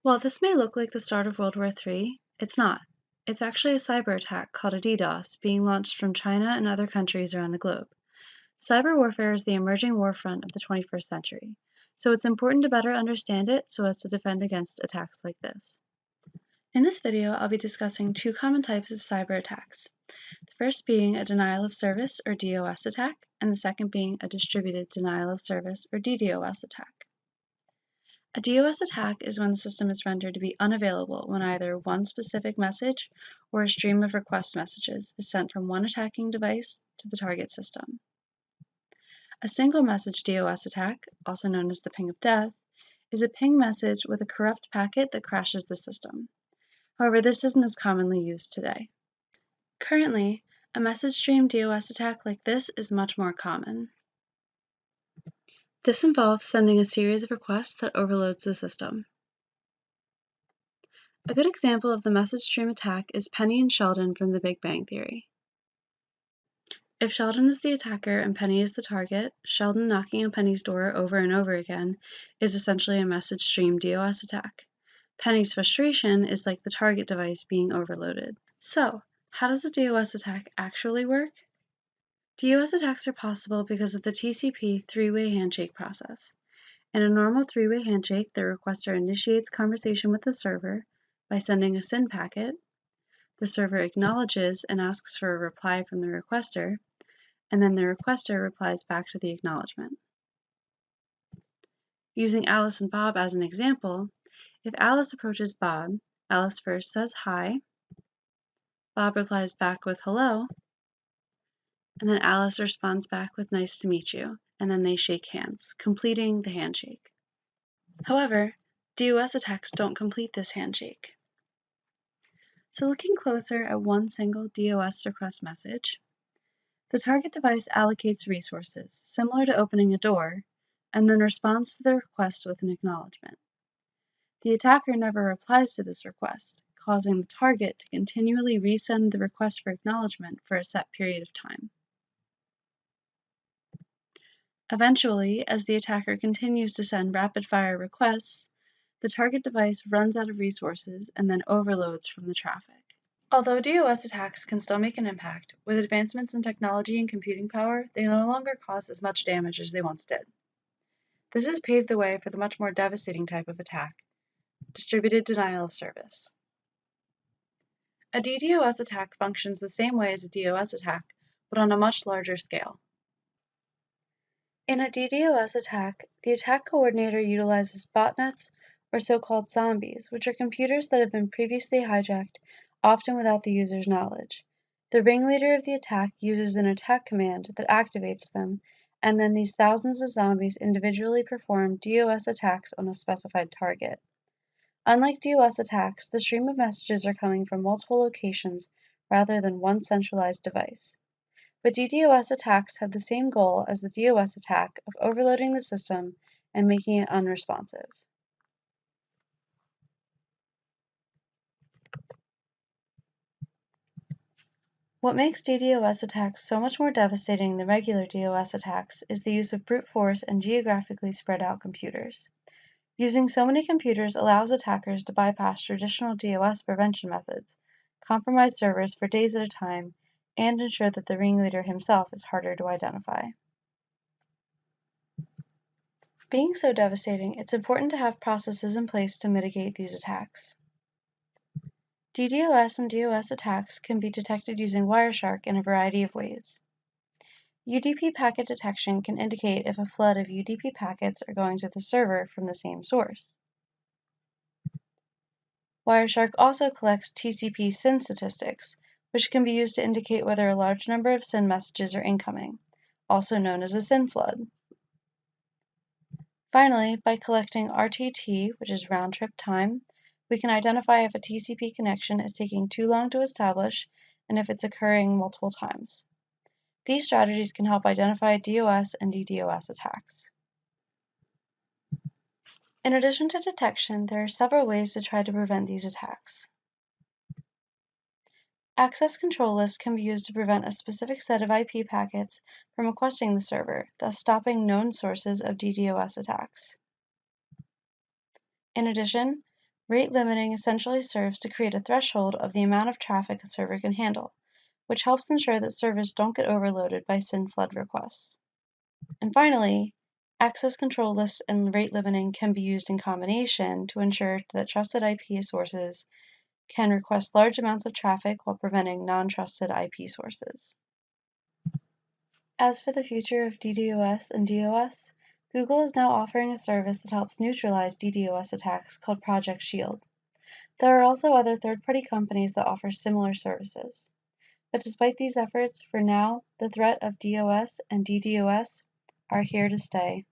While this may look like the start of World War III, it's not. It's actually a cyber attack called a DDoS being launched from China and other countries around the globe. Cyber warfare is the emerging warfront of the 21st century, so it's important to better understand it so as to defend against attacks like this. In this video, I'll be discussing two common types of cyber attacks. The first being a denial of service or DOS attack, and the second being a distributed denial of service or DDoS attack. A DOS attack is when the system is rendered to be unavailable when either one specific message or a stream of request messages is sent from one attacking device to the target system. A single message DOS attack, also known as the ping of death, is a ping message with a corrupt packet that crashes the system. However, this isn't as commonly used today. Currently, a message stream DOS attack like this is much more common. This involves sending a series of requests that overloads the system. A good example of the message stream attack is Penny and Sheldon from The Big Bang Theory. If Sheldon is the attacker and Penny is the target, Sheldon knocking on Penny's door over and over again is essentially a message stream DOS attack. Penny's frustration is like the target device being overloaded. So, how does a DOS attack actually work? DOS attacks are possible because of the TCP three-way handshake process. In a normal three-way handshake, the requester initiates conversation with the server by sending a SYN packet. The server acknowledges and asks for a reply from the requester, and then the requester replies back to the acknowledgement. Using Alice and Bob as an example, if Alice approaches Bob, Alice first says hi, Bob replies back with hello, and then Alice responds back with nice to meet you, and then they shake hands, completing the handshake. However, DOS attacks don't complete this handshake. So looking closer at one single DOS request message, the target device allocates resources, similar to opening a door, and then responds to the request with an acknowledgement. The attacker never replies to this request, causing the target to continually resend the request for acknowledgement for a set period of time. Eventually, as the attacker continues to send rapid-fire requests, the target device runs out of resources and then overloads from the traffic. Although DOS attacks can still make an impact, with advancements in technology and computing power, they no longer cause as much damage as they once did. This has paved the way for the much more devastating type of attack, distributed denial of service. A DDoS attack functions the same way as a DOS attack, but on a much larger scale. In a DDoS attack, the attack coordinator utilizes botnets or so-called zombies, which are computers that have been previously hijacked, often without the user's knowledge. The ringleader of the attack uses an attack command that activates them, and then these thousands of zombies individually perform DOS attacks on a specified target. Unlike DOS attacks, the stream of messages are coming from multiple locations rather than one centralized device. But DDoS attacks have the same goal as the DOS attack of overloading the system and making it unresponsive. What makes DDoS attacks so much more devastating than regular DOS attacks is the use of brute force and geographically spread out computers. Using so many computers allows attackers to bypass traditional DOS prevention methods, compromise servers for days at a time, and ensure that the ringleader himself is harder to identify. Being so devastating, it's important to have processes in place to mitigate these attacks. DDoS and DOS attacks can be detected using Wireshark in a variety of ways. UDP packet detection can indicate if a flood of UDP packets are going to the server from the same source. Wireshark also collects TCP SYN statistics, which can be used to indicate whether a large number of SYN messages are incoming, also known as a SYN flood. Finally, by collecting RTT, which is round-trip time, we can identify if a TCP connection is taking too long to establish and if it's occurring multiple times. These strategies can help identify DOS and DDoS attacks. In addition to detection, there are several ways to try to prevent these attacks. Access control lists can be used to prevent a specific set of IP packets from requesting the server, thus stopping known sources of DDoS attacks. In addition, Rate limiting essentially serves to create a threshold of the amount of traffic a server can handle, which helps ensure that servers don't get overloaded by SYN flood requests. And finally, access control lists and rate limiting can be used in combination to ensure that trusted IP sources can request large amounts of traffic while preventing non-trusted IP sources. As for the future of DDoS and DOS, Google is now offering a service that helps neutralize DDoS attacks called Project Shield. There are also other third-party companies that offer similar services. But despite these efforts, for now, the threat of DOS and DDoS are here to stay.